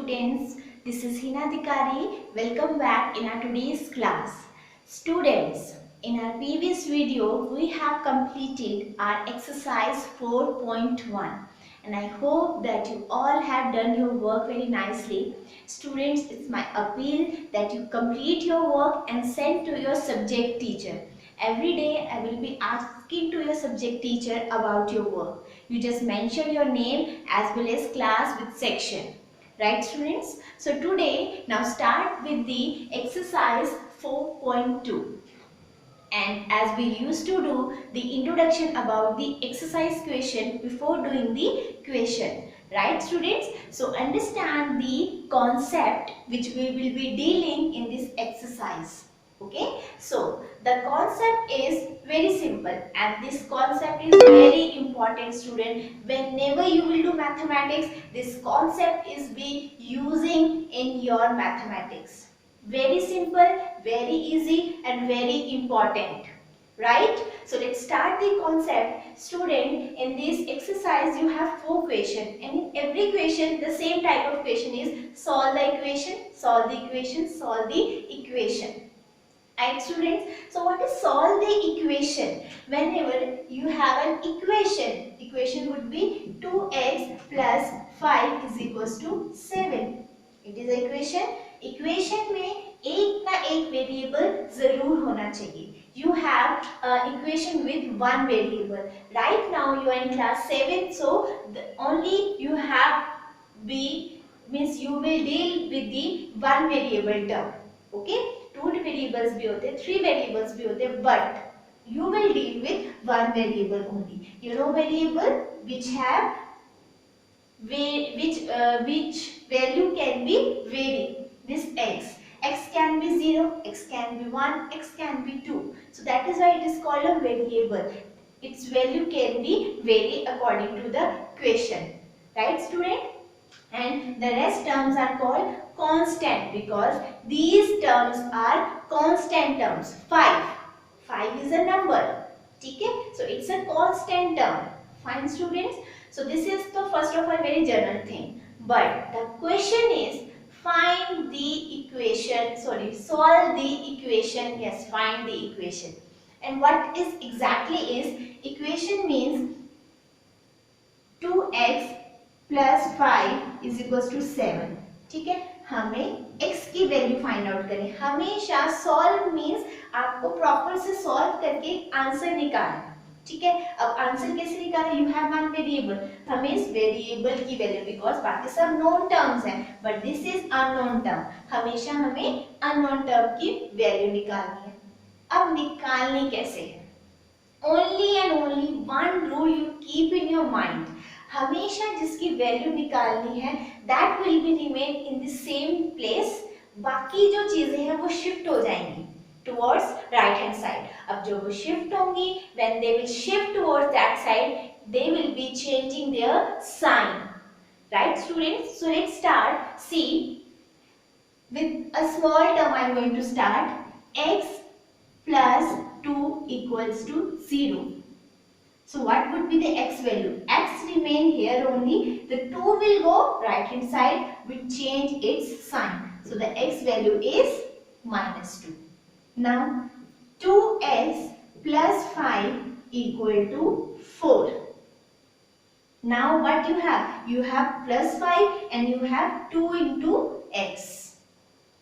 students, this is Hina Dikari. Welcome back in our today's class. Students, in our previous video, we have completed our exercise 4.1 and I hope that you all have done your work very nicely. Students, it's my appeal that you complete your work and send to your subject teacher. Every day I will be asking to your subject teacher about your work. You just mention your name as well as class with section. Right students? So today now start with the exercise 4.2. And as we used to do the introduction about the exercise question before doing the question. Right students? So understand the concept which we will be dealing in this exercise. Okay, so the concept is very simple and this concept is very important student. Whenever you will do mathematics, this concept is be using in your mathematics. Very simple, very easy and very important. Right? So let's start the concept. Student, in this exercise you have 4 questions and in every question the same type of question is solve the equation, solve the equation, solve the equation. Right students, so what is solve the equation? Whenever you have an equation would be 2x plus 5 is equals to 7. It is equation में एक ना एक variable जरूर होना चाहिए. You have equation with one variable. Right now you are in class 7, so only you have means you will deal with the one variable term. Okay, 2 variables भी होते, 3 variables भी होते, but you will deal with one variable only. You know variable which have which value can be vary. This x can be 0, x can be 1, x can be 2. So that is why it is called a variable. Its value can be vary according to the question. Right student? And the rest terms are called constant because these terms are constant terms. 5 is a number. Okay? So it's a constant term. Fine students? So this is the first of all very general thing. But the question is find the equation, solve the equation. Yes, find the equation. And what is exactly is equation means 2x plus 5 is equal to 7. ठीक है, हमें x की value find out करें. हमेशा solve means आपको proper से solve करके answer निकालना. ठीक है, अब आंसर कैसे निकालें? यू हैव वन वेरिएबल, हमें इस वेरिएबल की वैल्यू, बिकॉज बाकी सब नोन टर्म्स हैं but this is unknown term, हमेशा हमें अननोन टर्म की वैल्यू निकालनी है. अब निकालनी कैसे है? Only and only one rule you keep in your mind. हमेशा जिसकी वैल्यू निकालनी है that will be remain in the same place. बाकी जो चीजें हैं वो शिफ्ट हो जाएंगी टुवर्ड्स राइट हैंड साइड. अब जो वो शिफ्ट होंगी, when they will shift towards that side, they will be changing their sign. Right students? So let's start. See with a small term I am going to start. x plus 2 equals to 0. So what would be the x value? X remain here only. The 2 will go right hand side, will change its sign. So the x value is minus 2. Now 2x plus 5 equal to 4. Now what you have? You have plus 5 and you have 2 into x.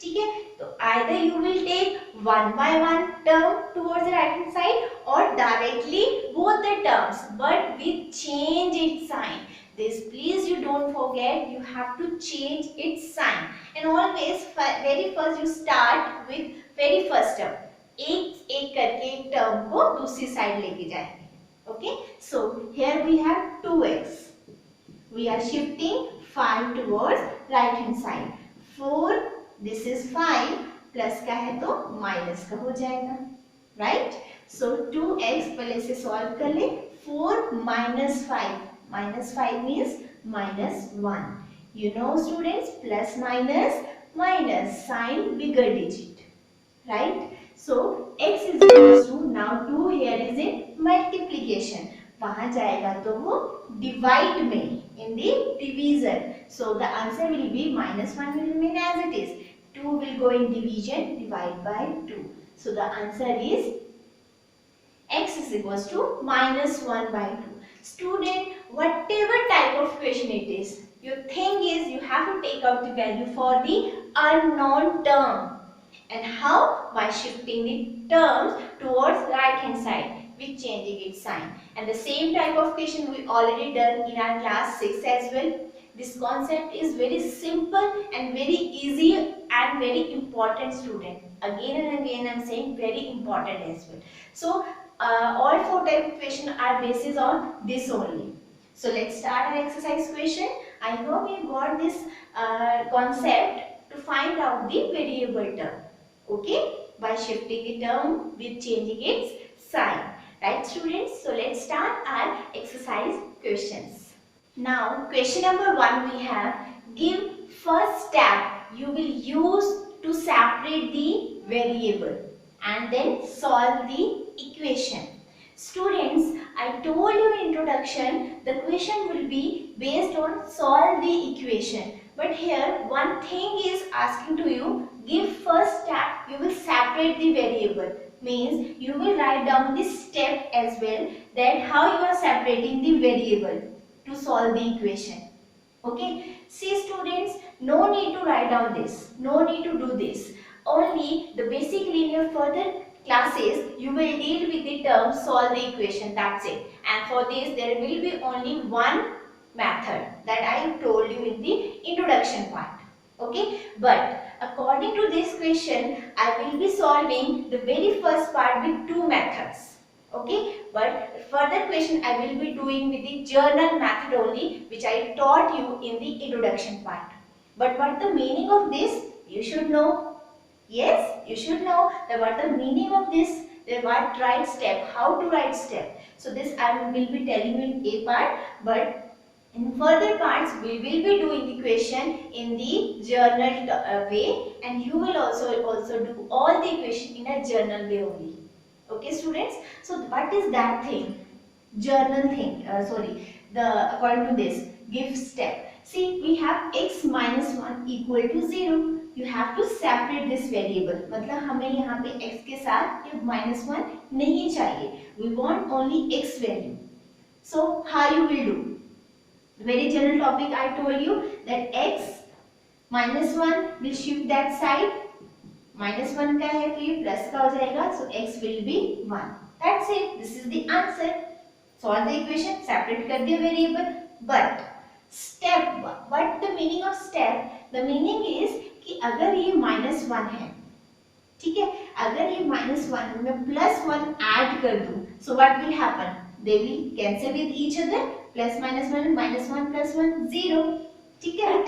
ठीक है, तो either you will take one by one term towards the right hand side or directly both the terms, but with change its sign. This please you don't forget, you have to change its sign. And always very first you start with very first term. एक करके एक term को दूसरी side लेके जाएंगे. Okay, so here we have 2x. We are shifting 5 towards right hand side. 4 this is 5 plus का है तो माइनस का हो जाएगा. राइट? सो 2x पहले से सॉल्व कर ले. 4 minus 5 means minus 1. You know students, plus minus sign bigger digit. Right? So x is equals to, now 2 here is in multiplication. वहां जाएगा तो वो डिवाइड में, in the division. So the answer will be -1 will remain as it is. 2 will go in division, divide by 2. So the answer is x is equals to -1 by 2. Student, whatever type of question it is, your thing is you have to take out the value for the unknown term. And how? By shifting the terms towards right hand side with changing its sign. And the same type of question we already done in our class 6 as well. This concept is very simple and very easy and very important, student. Again and again I am saying very important as well. So all four type of question are based on this only. So let's start our exercise question. I hope you got this concept to find out the variable term. Okay, by shifting the term with changing its sign. Right, students? So let's start our exercise questions. Now question number 1 we have, give first step you will use to separate the variable and then solve the equation. Students, I told you in introduction the question will be based on solve the equation. But here one thing is asking to you, give first step you will separate the variable. Means you will write down this step as well, that how you are separating the variable to solve the equation. Okay, see students, no need to write down this, no need to do this. Only the basic linear further classes you will deal with the term solve the equation, that's it. And for this there will be only one method that I told you in the introduction part. Okay, but according to this question I will be solving the very first part with two methods. Okay, but further question I will be doing with the journal method only, which I taught you in the introduction part. But what the meaning of this you should know. Yes, you should know that what the meaning of this, that what right step, how to write step. So this I will be telling you in A part, but in further parts we will be doing the question in the journal way, and you will also do all the question in a journal way only. Okay, students. So what is that thing? Journal thing. According to this, give step. See, we have x minus 1 equal to 0. You have to separate this variable. मतलब हमें यहाँ पे x के साथ ये -1 नहीं चाहिए. We want only x value. So how you will do? Very general topic I told you that x -1 will shift that side. -1 का है तो ये प्लस का हो जाएगा. So x will be 1. That's it. This is the answer. Solve the equation. Separate कर दिया variable. But step, what the meaning of step? The meaning is कि अगर ये -1 है, ठीक है, अगर ये -1 में +1 ऐड कर दूं, so what will happen? They will cancel with each other. +, -1, -1 + 1 0. ठीक है,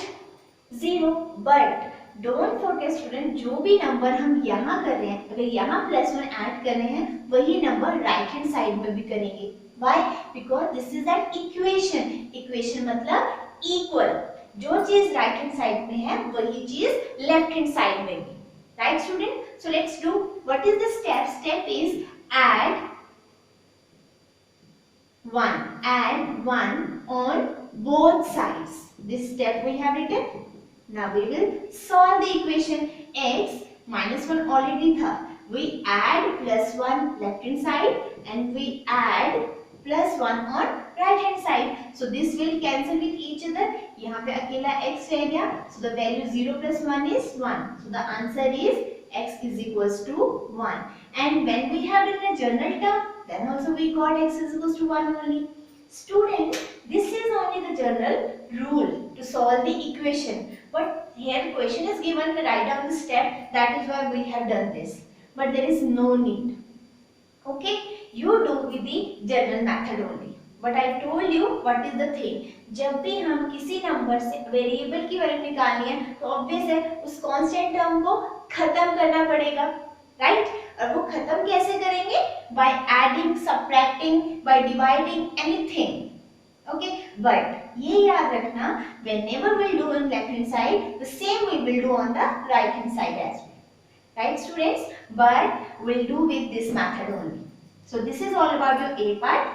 0. But don't forget student, जो भी नंबर हम यहाँ कर रहे हैं, अगर यहाँ +1 ऐड कर रहे हैं, वही नंबर राइट हैंड साइड में भी करेंगे. Why? Because this is an equation. Equation मतलब equal. जो चीज राइट हैंड साइड में है वही चीज लेफ्ट हैंड साइड में भी. Right student? So let's do. What is the step? Step is add 1 on both sides. This step we have written. Now we will solve the equation. X -1 already था, we add +1 left hand side and we add +1 on right hand side. So this will cancel with each other. यहाँ पे अकेला x रह गया. So the value 0 + 1 is 1. So the answer is x is equals to 1. And when we have written a general term, then also we got x is equals to 1 only. Student, this is only the general rule to solve the equation. But here the question is given to write down the step. That is why we have done this. But there is no need. Okay, you do with the general method only. But I told you what is the thing. जब भी हम किसी number से variable की value निकालनी है तो obvious है उस कांस्टेंट टर्म को खत्म करना पड़ेगा, राइट? और वो खत्म कैसे करेंगे? By adding, subtracting, by dividing, anything. Okay, but ये याद रखना, whenever we'll do on left hand side, the same we will do on the right hand side as well. Right students? But we'll do with this method only. So this is all about your A part.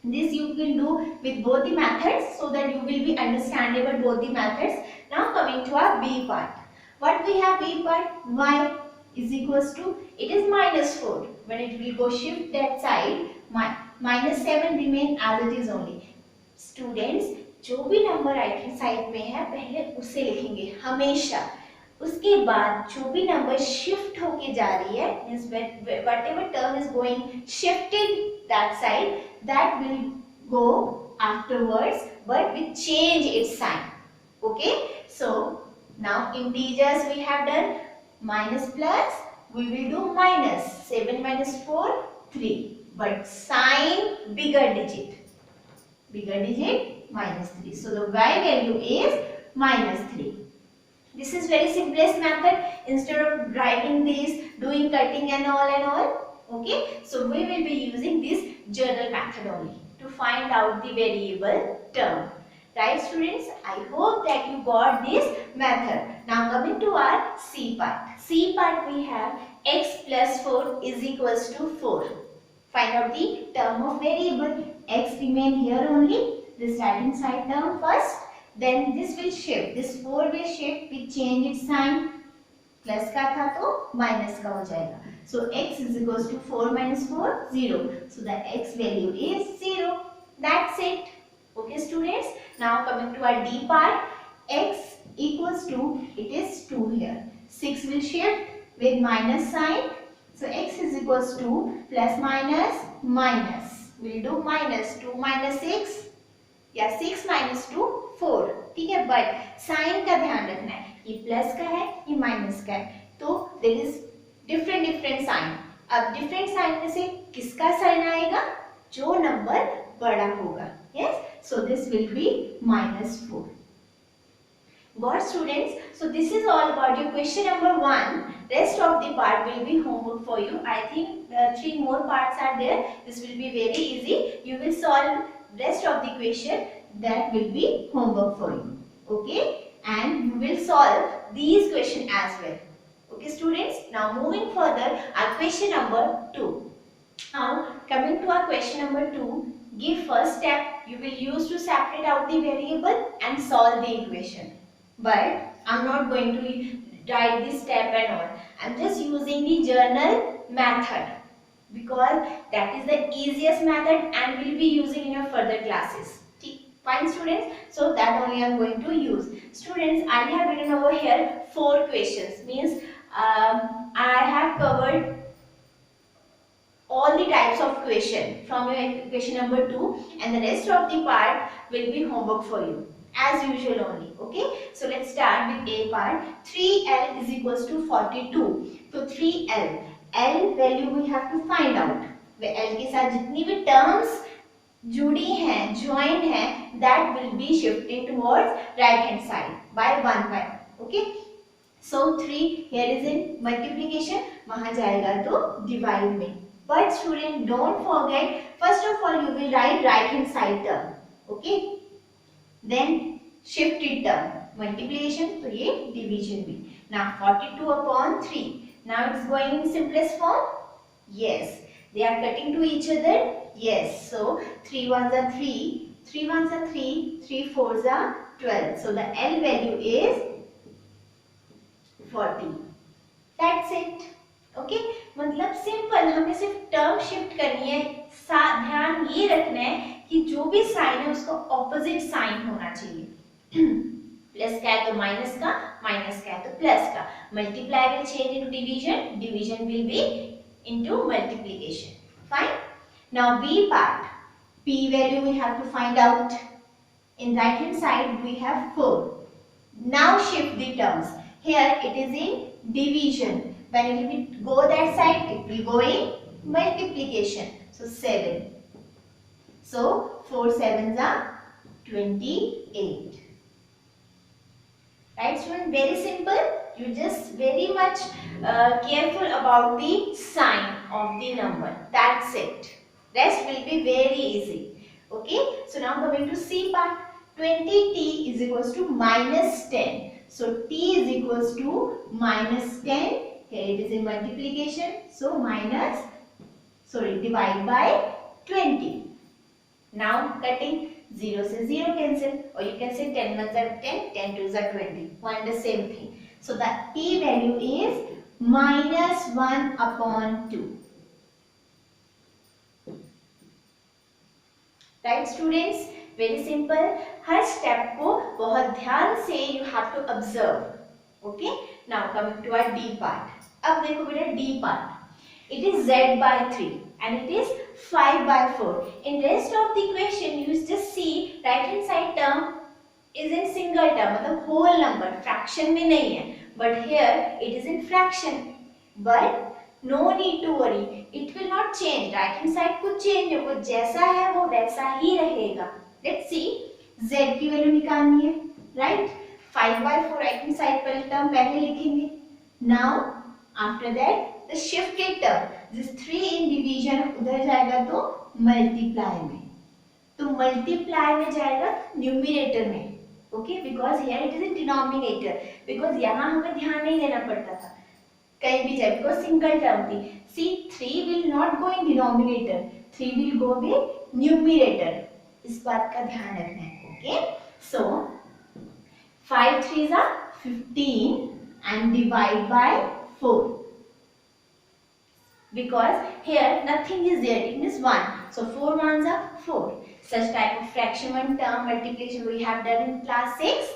This you will do with both the methods so that you will be understandable both the methods. Now coming to our B part. What we have B part? Y is equals to, it is minus 4. When it will go shift that side, minus 7 remain as it is only. Students जो भी number right hand side में है पहले उसे लिखेंगे हमेशा, उसके बाद जो भी नंबर शिफ्ट होके जा रही है means whatever term is going shifted that side, that will go afterwards but will change its sign. Okay, so now integers we have done minus plus, we will do minus 7 minus 4 3, but sign bigger digit minus 3. So the y value is minus 3. This is very simplest method. Instead of writing this, doing cutting and all, okay, so we will be using this journal method only to find out the variable term. Right students, I hope that you got this method. Now coming to our C part. C part we have x plus 4 is equals to 4. Find out the term of variable. X remain here only, this right hand side term first, then this will shift, this 4 will shift, we change its sign, plus का था तो minus का हो जाएगा. So x is equals to 4 minus 4 0. So the x value is 0. That's it. Okay students. Now coming to our D part, x equals to, it is 2 here. 6 will shift with minus sign. So x is equals to plus minus minus. We'll do minus 2 minus 6 या 6 minus 2 4. ठीक है, but sign का ध्यान रखना है, ये plus का है ये माइनस का है, तो देयर इज डिफरेंट साइन. अब डिफरेंट साइन में से किसका साइन आएगा? जो नंबर बड़ा होगा. Yes, so this will be minus 4. Got students? So this is all about your question number 1. Rest of the part will be homework for you. I think 3 more parts are there. This will be very easy. You will solve rest of the question. That will be homework for you. Okay? And you will solve these questions as well. Okay students? Now moving further, our question number 2. Now coming to our question number 2. Give first step you will use to separate out the variable and solve the equation. But I'm not going to write this step and all. I'm just using the journal method because that is the easiest method and we'll be using in your further classes. Fine students, so that only I'm going to use. Students, I have written over here 4 questions. Means I have covered all the types of question from your question number 2 and the rest of the part will be homework for you. As usual only. Okay, so let's start with A part. 3L is equals to 42. So 3L, L value we have to find out. L के साथ जितनी भी terms जुड़ी हैं, joined हैं, that will be shifted towards right hand side by 1 by. Okay, so 3 here is in multiplication, वहाँ जाएगा तो divide में. But student don't forget, first of all you will write right hand side term. Okay. Then shifted term multiplication, तो ये division भी. Now 42 upon 3. Now it's going in simplest form. Yes, they are cutting to each other. Yes, so 3 ones are 3, 3 ones are 3, 3 fours are 12. So the L value is 40. That's it. Okay, मतलब simple, हमें सिर्फ term shift करनी है. ध्यान ये रखना है कि जो भी साइन है उसका ऑपोजिट साइन होना चाहिए. प्लस का है तो माइनस का, माइनस का है तो प्लस का. Multiply will change into division, division will be into multiplication. Fine. Now B part. P value we have to find out. In right hand side we have 4. Now shift the terms. Here it is in division. When it will go that side, it will go in multiplication. So 7. So 4 sevens are 28. Right student? Very simple. You just very much careful about the sign of the number. That's it. Rest will be very easy. Okay. So now coming to C part. 20t is equals to minus 10. So t is equals to minus 10. Here it is in multiplication. So divide by 20. Now cutting 0 से 0 cancel, or you can say 10 ones are 10, 10 twos are 20. One the same thing. So the p value is minus 1 upon 2. Right students? Very simple. Her step को बहुत ध्यान से you have to observe. Okay? Now coming to our D part. अब देखो बेटा D part. It is z by 3 and it is 5 by 4. In rest of the equation you just see right hand side term is in single term, मतलब whole number, fraction में नहीं है. But here it is in fraction. But no need to worry, it will not change. Right hand side कुछ change है, वो जैसा है वो वैसा ही रहेगा. Let's see, z की वैल्यू निकालनी है, right? 5 by 4 right hand side पर टर्म पहले लिखेंगे. Now after that the shifted term, this 3 in division उधर जाएगा तो multiply में, तो multiply में जाएगा numerator में. Okay, because here it is in denominator, because यहाँ हमें ध्यान नहीं देना पड़ता था कहीं भी जाए, because single term थी. See, 3 will not go in denominator, 3 will go in numerator. इस बात का ध्यान रखना है. Okay, so 5 3s are 15 and divide by 4, because here nothing is there, it means 1, so 4 ones are 4. Such type of fraction one term multiplication we have done in class 6,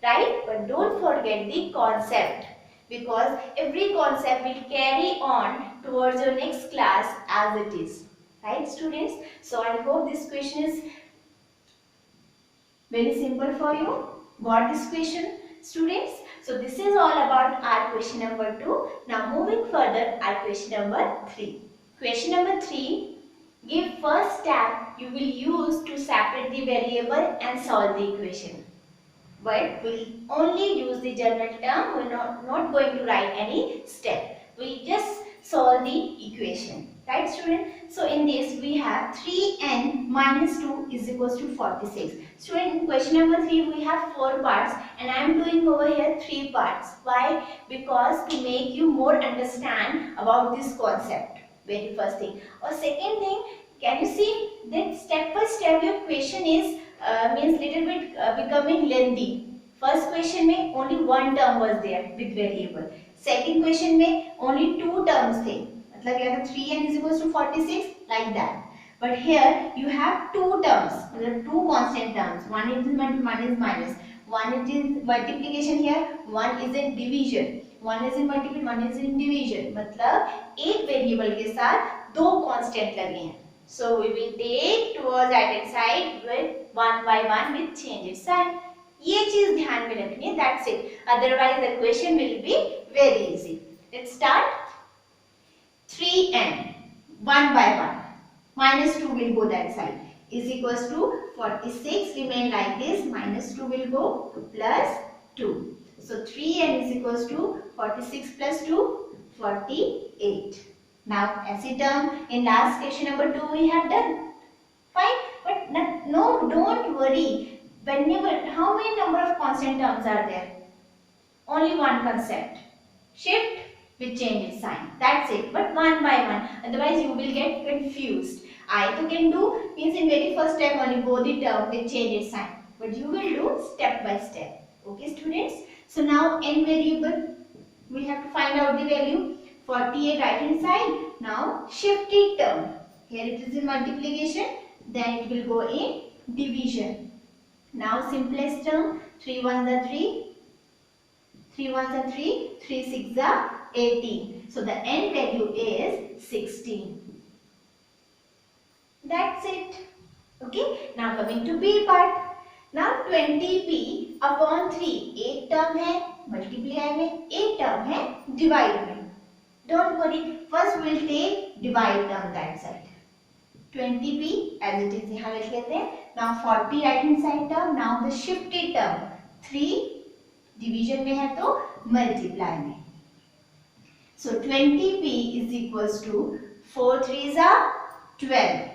right? But don't forget the concept, because every concept will carry on towards your next class as it is, right students? So I hope this question is very simple for you. Got this question students? So this is all about our question number 2. Now moving further, our question number 3. Question number 3, give first step you will use to separate the variable and solve the equation. But we'll only use the general term, we're not going to write any step. We'll just solve the equation. Right student? So in this we have 3n minus 2 is equals to 46. Student, in question number 3 we have 4 parts and I am doing over here 3 parts. Why? Because to make you more understand about this concept. Very first thing. Or second thing, can you see that step by step your question is means little bit becoming lengthy. First question में only one term was there with variable. Second question में only 2 terms थे. मतलब यहाँ 3n is equals to 46 like that. But here you have 2 terms, मतलब 2 constant terms. One is minus. One is multiplication here. One is in division. One is in multiplication. One is in division. मतलब एक variable के साथ 2 constant लगे हैं. So we will take towards right hand side with one by one with change its sign. ये चीज ध्यान में रखनी है. That's it. Otherwise the question will be very easy. Let's start. 3n 1 by 1 minus 2 will go that side is equals to 46 remain like this, minus 2 will go plus 2. So 3n is equals to 46 plus 2 48. Now acid term in last question number 2 we have done. Fine, but no, don't worry. Whenever, how many number of constant terms are there? Only one concept. Shift with change its sign. That's it. But one by one. Otherwise you will get confused. I too can do means in very first step only both the term with change its sign. But you will do step by step. Okay students? So now n variable we have to find out the value. 48 right hand side. Now shifted term. Here it is in multiplication. Then it will go in division. Now simplest term. 3 ones are 3. 3 ones are 3. 3 6 are 18. So the n value is 16. That's it. Okay. Now coming to B part. Now 20p upon 3. एक term है multiply में, एक term है divide में. Don't worry. First we'll take divide term that side. 20p as it is यहाँ लिख लेते हैं. Now 40 right hand side term. Now the shifted term 3 division में है तो multiply में. So 20p is equals to 4 3s are 12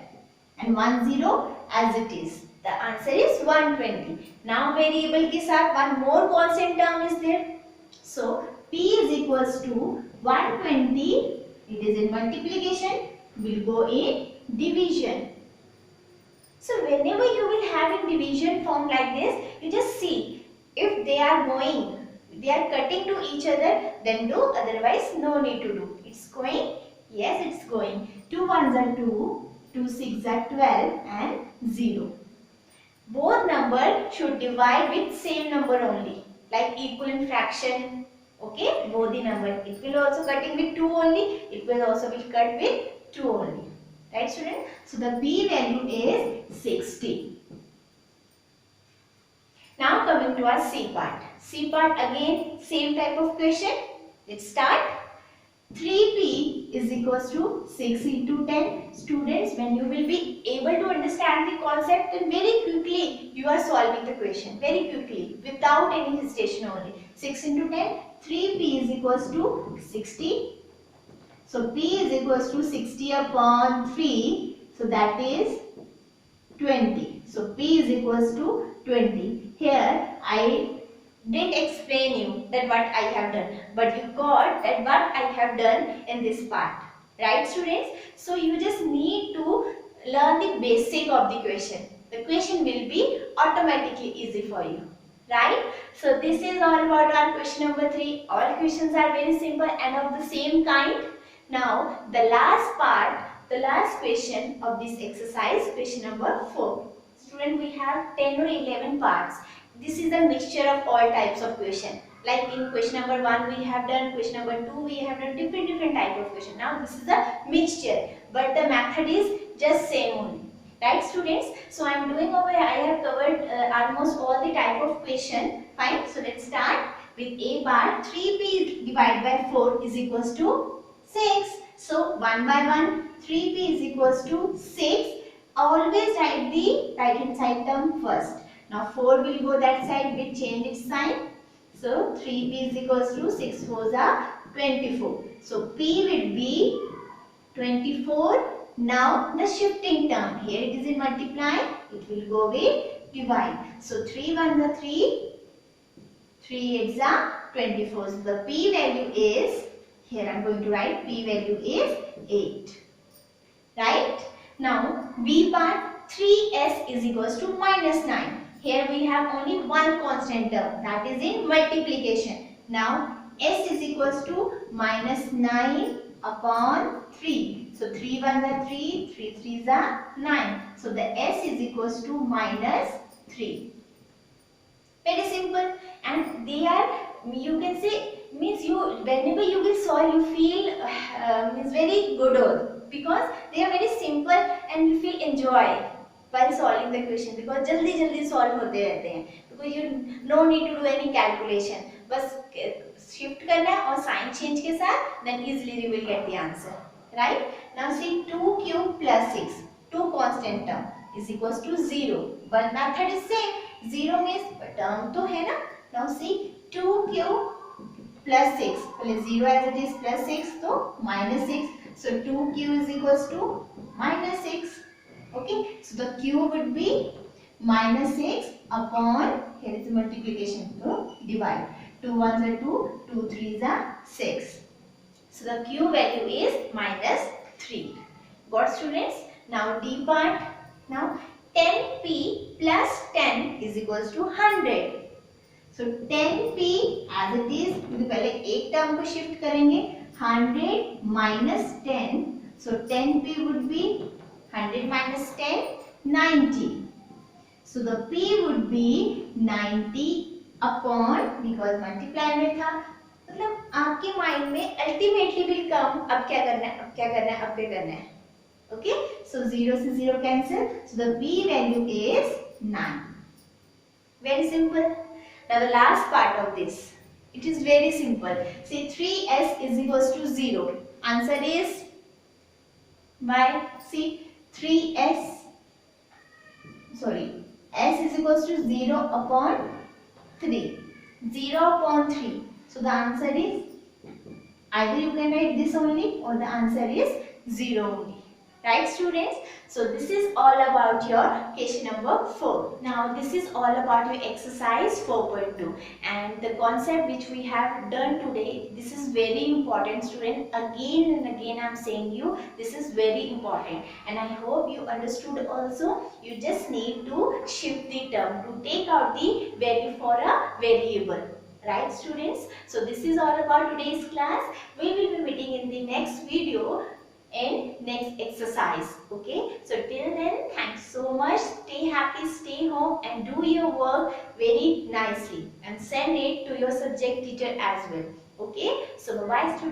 and 1 0 as it is. The answer is 120. Now variable के साथ one more constant term is there. So p is equals to 120. It is in multiplication. Will go in division. So whenever you will have in division form like this, you just see if they are going, they are cutting to each other, then do, otherwise no need to do. It's going, yes it's going. 2 ones are 2, 2 6 are 12 and 0. Both number should divide with same number only, like equal in fraction. Okay, both the number. It will also cutting with 2 only. It will also be cut with 2 only. Right, student? So the P value is 60. Now coming to our C part. C part again same type of question. Let's start. 3p is equals to 6 into 10. Students, when you will be able to understand the concept, then very quickly you are solving the question. Very quickly, without any hesitation only. 6 into 10, 3p is equals to 60. So p is equals to 60 upon 3. So that is 20. So p is equals to 20. Here I didn't explain you that what I have done, but you got that what I have done in this part, right students? So you just need to learn the basic of the question. The question will be automatically easy for you, right? So this is all about our question number 3. All questions are very simple and of the same kind. Now the last part, the last question of this exercise, question number 4. Student, we have 10 or 11 parts. This is a mixture of all types of question. Like in question number 1 we have done, question number 2 we have done different type of question. Now this is a mixture, but the method is just same only. Right students? So I am doing over here, I have covered almost all the type of question. Fine. So let's start with A part. 3p divided by 4 is equals to 6. So 1 by 1, 3p is equals to 6. Always write the right hand side term first. Now 4 will go that side, will change its sign. So 3p is equals to 6 4s are 24. So p will be 24. Now the shifting term, here it is in multiply, it will go with divide. So 3 1s are 3, 3 8s are 24. So the p value is, here I am going to write p value is 8. Right? Now B part, 3s is equals to minus 9. Here we have only one constant term, that is in multiplication. Now s is equals to minus 9 upon 3. So 3 1s are 3, 3 3s are 9. So the s is equals to minus 3. Very simple, and they are, you can say, means you, whenever you will solve you feel means very good all, because they are very simple and you feel enjoy while solving the question, because जल्दी जल्दी solve होते रहते हैं, because you no need to do any calculation, बस shift करना है और sign change के साथ, then easily you will get the answer. Right? Now see 2 cube plus 6, 2 constant term is equals to 0, but method is same. 0 means term तो है ना. Now see 2 cube plus 6, पहले 0 as it is plus 6 तो minus 6. So 2q is equals to minus 6. Okay, so the q would be minus 6 upon, here is the multiplication, so divide. 2 1s are 2, 2 3s are 6. So the q value is minus 3. Got students? Now D part. Now 10p plus 10 is equals to 100. So 10p as it is, क्योंकि पहले एक term को shift करेंगे, 100 minus 10. So 10p would be 100 minus 10, 90. So the p would be 90 upon, because multiply में था, मतलब आपके mind में अल्टीमेटली विल कम, अब क्या करना है, अब क्या करना है, अब क्या करना है. Okay, so 0 से 0 cancel. So the p value is 9. Very simple. Now the last part of this, it is very simple. See 3s is equals to 0. Answer is by, see 3s, sorry, s is equals to 0 upon 3. 0 upon 3. So the answer is, either you can write this only or the answer is 0 only. Right students? So this is all about your question number 4. Now this is all about your exercise 4.2, and the concept which we have done today, this is very important student. Again and again I am saying you, this is very important, and I hope you understood also. You just need to shift the term to take out the value for a variable. Right students? So this is all about today's class. We will be meeting in the next video in next exercise. Okay, so till then, thanks so much. Stay happy, stay home, and do your work very nicely, and send it to your subject teacher as well. Okay, so bye bye students.